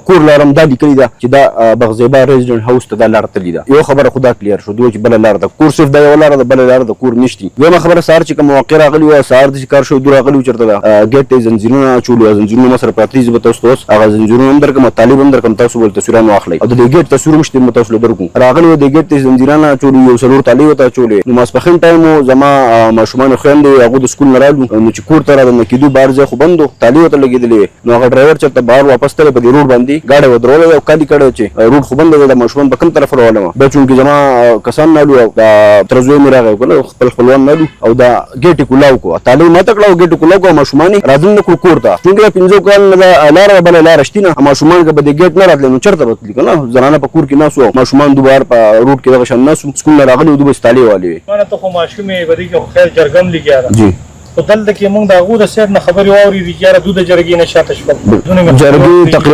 کور لارم دا لیکلي ده چې دا بغزیبا ریزیډنټ هاوس ته دا لار تللي ده. یو خبره خو دا کلیر شو دوی چې بله لار ده کور صرف دا یوه لاره ده بله لاره د کور نشتي. دویمه خبره سهار چې کوم واقع راغلي وه سهار داسې کار شوی دوی راغلي وو چېرته ده ګیټ ته یې زنځیرونه اچولي وو زنځیرونه ما سره پراته دي زه به تاسو ته اوس هغه زنځیرونه هم درکړم طالب هم درکړم تاسو به تصویران واخلئ او د دې ګیټ تصویر هم شته مو تاسو له درکړو. راغلي وو د ګیټ ته یې زنځیران اچولي یو څلور طالب ورته اچولې. نو ماسپښین ټایم و زما ماشومان خویندې هغوی د سکول نه رالو نو چې کور ته رادننه کېدو بهر ځای خو بند و طالب ورته لګېدلې نو هغه ډرایور چېرته بهر واپس تللی په دې روډ باندې ګاډی ودرولی ده او کالي کړی چې روډ خو بنده ده د ماشومان به کوم طرف روانه وه. بیا چونکې زما کسان نالو او دا تره زوی مې راغی که نه خپل خپلوان نالو او دا ګیټ یې کولاو کړو طالب ماته کړه او ګیټ یې کولاو کړو او ماشومان یې رادننه کړو کور ته. چونکې دا 5 کال نه دا لاره بله لاره شتي نه ماشومان که به دې ګیټ نه راتللی نو چېرته به تلي که نه زنانه په کور کې ناست وو ماشومان دوی بهر په روډ کې دغه شان ناست وو سکول نه راغلي وو دوی به طالب والې وې. ته خو ماشومې په دې کې خو خیر جرګه هم لګیا ده جی خو دلته کې موږ د هغو د صاحب نه خبرې واورېدې چې یاره دوی د جرګې نه شاته شول جرګې تقریبا